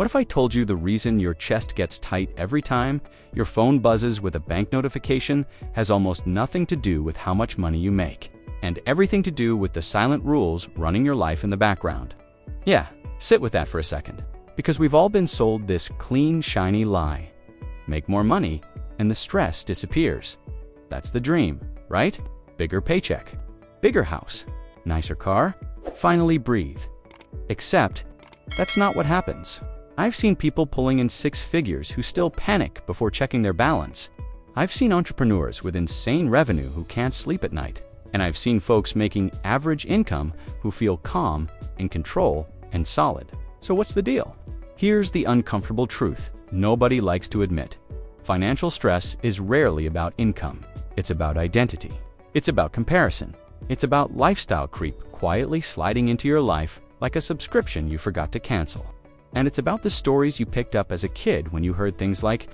What if I told you the reason your chest gets tight every time your phone buzzes with a bank notification has almost nothing to do with how much money you make, and everything to do with the silent rules running your life in the background? Yeah, sit with that for a second, because we've all been sold this clean, shiny lie. Make more money, and the stress disappears. That's the dream, right? Bigger paycheck, bigger house, nicer car, finally breathe. Except, that's not what happens. I've seen people pulling in six figures who still panic before checking their balance. I've seen entrepreneurs with insane revenue who can't sleep at night. And I've seen folks making average income who feel calm, in control, and solid. So what's the deal? Here's the uncomfortable truth nobody likes to admit. Financial stress is rarely about income. It's about identity. It's about comparison. It's about lifestyle creep quietly sliding into your life like a subscription you forgot to cancel. And it's about the stories you picked up as a kid when you heard things like,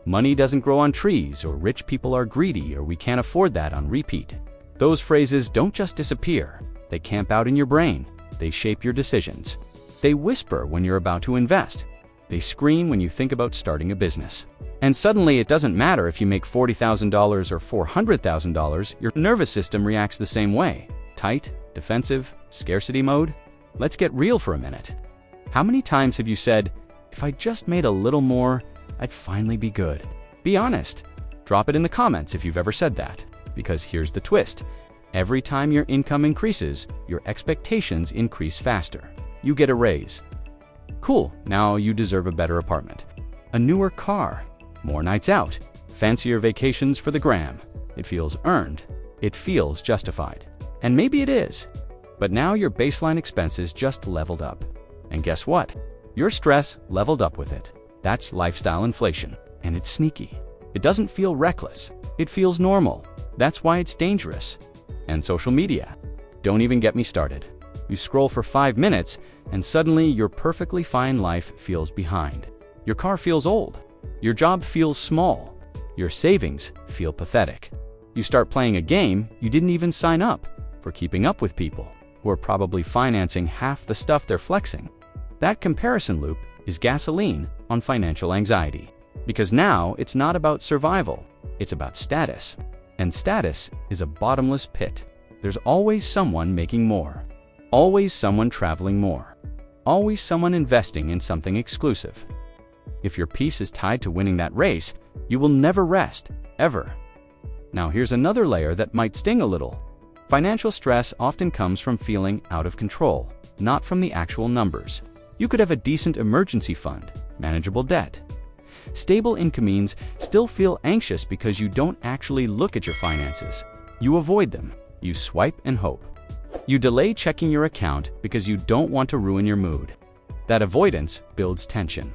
money doesn't grow on trees, or rich people are greedy, or we can't afford that on repeat. Those phrases don't just disappear. They camp out in your brain. They shape your decisions. They whisper when you're about to invest. They scream when you think about starting a business. And suddenly it doesn't matter if you make $40,000 or $400,000, your nervous system reacts the same way. Tight, defensive, scarcity mode. Let's get real for a minute. How many times have you said, if I just made a little more, I'd finally be good? Be honest. Drop it in the comments if you've ever said that. Because here's the twist. Every time your income increases, your expectations increase faster. You get a raise. Cool, now you deserve a better apartment, a newer car, more nights out, fancier vacations for the gram. It feels earned. It feels justified. And maybe it is. But now your baseline expenses just leveled up. And guess what? Your stress leveled up with it. That's lifestyle inflation. And it's sneaky. It doesn't feel reckless. It feels normal. That's why it's dangerous. And social media. Don't even get me started. You scroll for 5 minutes, and suddenly your perfectly fine life feels behind. Your car feels old. Your job feels small. Your savings feel pathetic. You start playing a game you didn't even sign up for, keeping up with people who are probably financing half the stuff they're flexing. That comparison loop is gasoline on financial anxiety. Because now it's not about survival, it's about status. And status is a bottomless pit. There's always someone making more. Always someone traveling more. Always someone investing in something exclusive. If your peace is tied to winning that race, you will never rest, ever. Now here's another layer that might sting a little. Financial stress often comes from feeling out of control, not from the actual numbers. You could have a decent emergency fund, manageable debt. Stable income means still feel anxious because you don't actually look at your finances. You avoid them. You swipe and hope. You delay checking your account because you don't want to ruin your mood. That avoidance builds tension.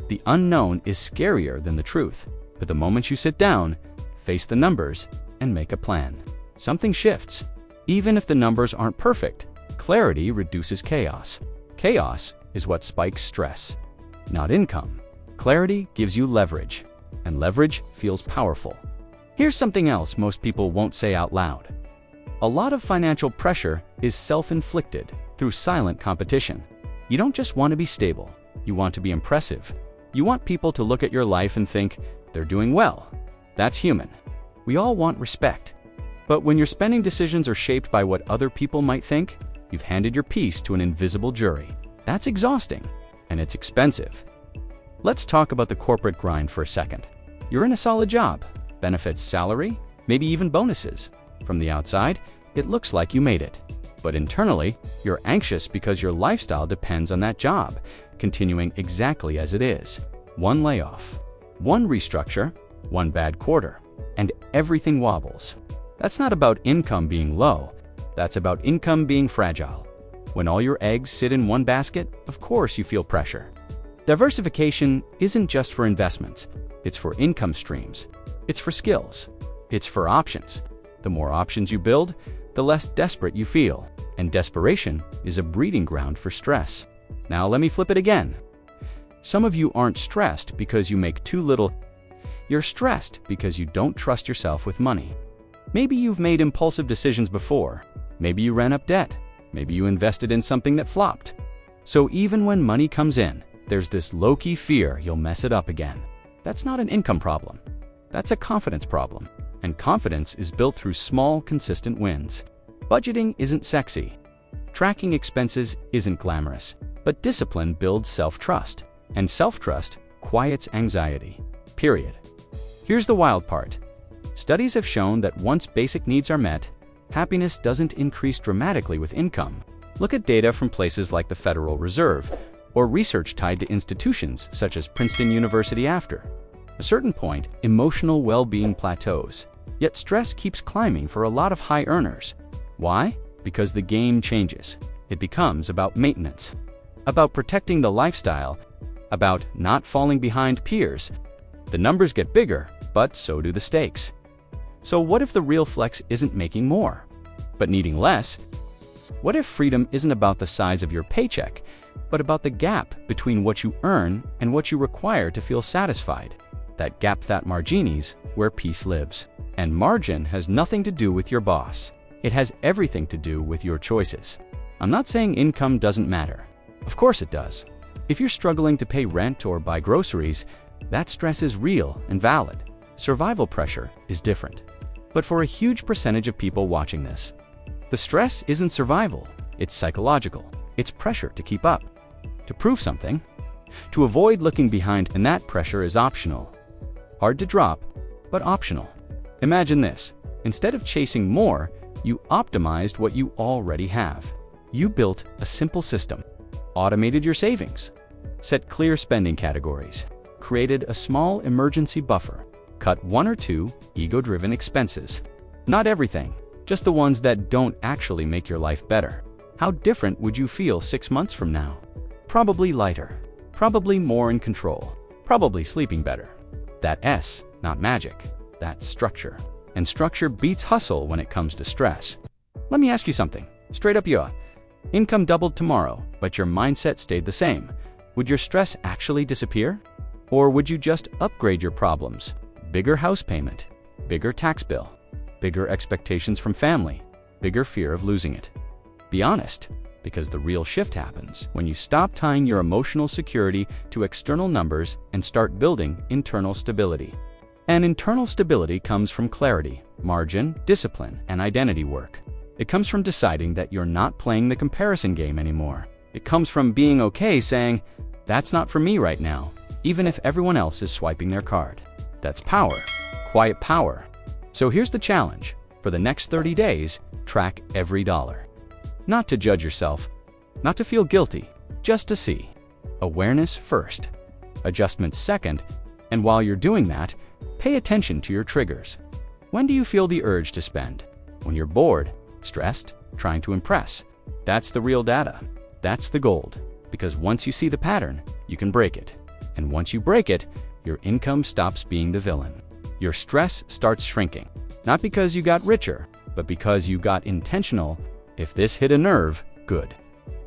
The unknown is scarier than the truth, but the moment you sit down, face the numbers, and make a plan, something shifts. Even if the numbers aren't perfect, clarity reduces chaos. Chaos is what spikes stress, not income. Clarity gives you leverage, and leverage feels powerful. Here's something else most people won't say out loud. A lot of financial pressure is self-inflicted through silent competition. You don't just want to be stable, you want to be impressive. You want people to look at your life and think, they're doing well. That's human. We all want respect. But when your spending decisions are shaped by what other people might think, you've handed your piece to an invisible jury. That's exhausting, and it's expensive. Let's talk about the corporate grind for a second. You're in a solid job, benefits, salary, maybe even bonuses. From the outside, it looks like you made it. But internally, you're anxious because your lifestyle depends on that job continuing exactly as it is. One layoff, one restructure, one bad quarter, and everything wobbles. That's not about income being low. That's about income being fragile. When all your eggs sit in one basket, of course you feel pressure. Diversification isn't just for investments. It's for income streams. It's for skills. It's for options. The more options you build, the less desperate you feel. And desperation is a breeding ground for stress. Now let me flip it again. Some of you aren't stressed because you make too little. You're stressed because you don't trust yourself with money. Maybe you've made impulsive decisions before. Maybe you ran up debt. Maybe you invested in something that flopped. So even when money comes in, there's this low-key fear you'll mess it up again. That's not an income problem. That's a confidence problem. And confidence is built through small, consistent wins. Budgeting isn't sexy. Tracking expenses isn't glamorous. But discipline builds self-trust. And self-trust quiets anxiety. Period. Here's the wild part. Studies have shown that once basic needs are met, happiness doesn't increase dramatically with income. Look at data from places like the Federal Reserve, or research tied to institutions such as Princeton University. After a certain point, emotional well-being plateaus. Yet stress keeps climbing for a lot of high earners. Why? Because the game changes. It becomes about maintenance, about protecting the lifestyle, about not falling behind peers. The numbers get bigger, but so do the stakes. So what if the real flex isn't making more, but needing less? What if freedom isn't about the size of your paycheck, but about the gap between what you earn and what you require to feel satisfied? That gap, that marginis, where peace lives. And margin has nothing to do with your boss. It has everything to do with your choices. I'm not saying income doesn't matter. Of course it does. If you're struggling to pay rent or buy groceries, that stress is real and valid. Survival pressure is different. But for a huge percentage of people watching this, the stress isn't survival, it's psychological. It's pressure to keep up, to prove something, to avoid looking behind, and that pressure is optional. Hard to drop, but optional. Imagine this. Instead of chasing more, you optimized what you already have. You built a simple system, automated your savings, set clear spending categories, created a small emergency buffer, cut one or two ego-driven expenses. Not everything, just the ones that don't actually make your life better. How different would you feel 6 months from now? Probably lighter, probably more in control, probably sleeping better. That S, not magic, that's structure. And structure beats hustle when it comes to stress. Let me ask you something, straight up. Your income doubled tomorrow, but your mindset stayed the same. Would your stress actually disappear? Or would you just upgrade your problems? Bigger house payment, bigger tax bill, bigger expectations from family, bigger fear of losing it. Be honest, because the real shift happens when you stop tying your emotional security to external numbers and start building internal stability. And internal stability comes from clarity, margin, discipline, and identity work. It comes from deciding that you're not playing the comparison game anymore. It comes from being okay saying, that's not for me right now, even if everyone else is swiping their card. That's power, quiet power. So here's the challenge. For the next 30 days, track every dollar. Not to judge yourself, not to feel guilty, just to see. Awareness first, adjustments second, and while you're doing that, pay attention to your triggers. When do you feel the urge to spend? When you're bored, stressed, trying to impress? That's the real data. That's the gold. Because once you see the pattern, you can break it. And once you break it, your income stops being the villain. Your stress starts shrinking. Not because you got richer, but because you got intentional. If this hit a nerve, good.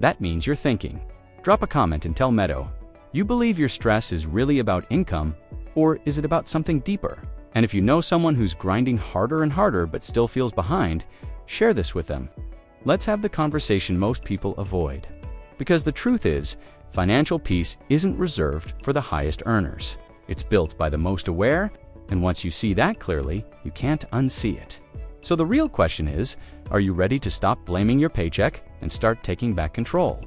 That means you're thinking. Drop a comment and tell Meadow, you believe your stress is really about income, or is it about something deeper? And if you know someone who's grinding harder and harder but still feels behind, share this with them. Let's have the conversation most people avoid. Because the truth is, financial peace isn't reserved for the highest earners. It's built by the most aware, and once you see that clearly, you can't unsee it. So the real question is, are you ready to stop blaming your paycheck and start taking back control?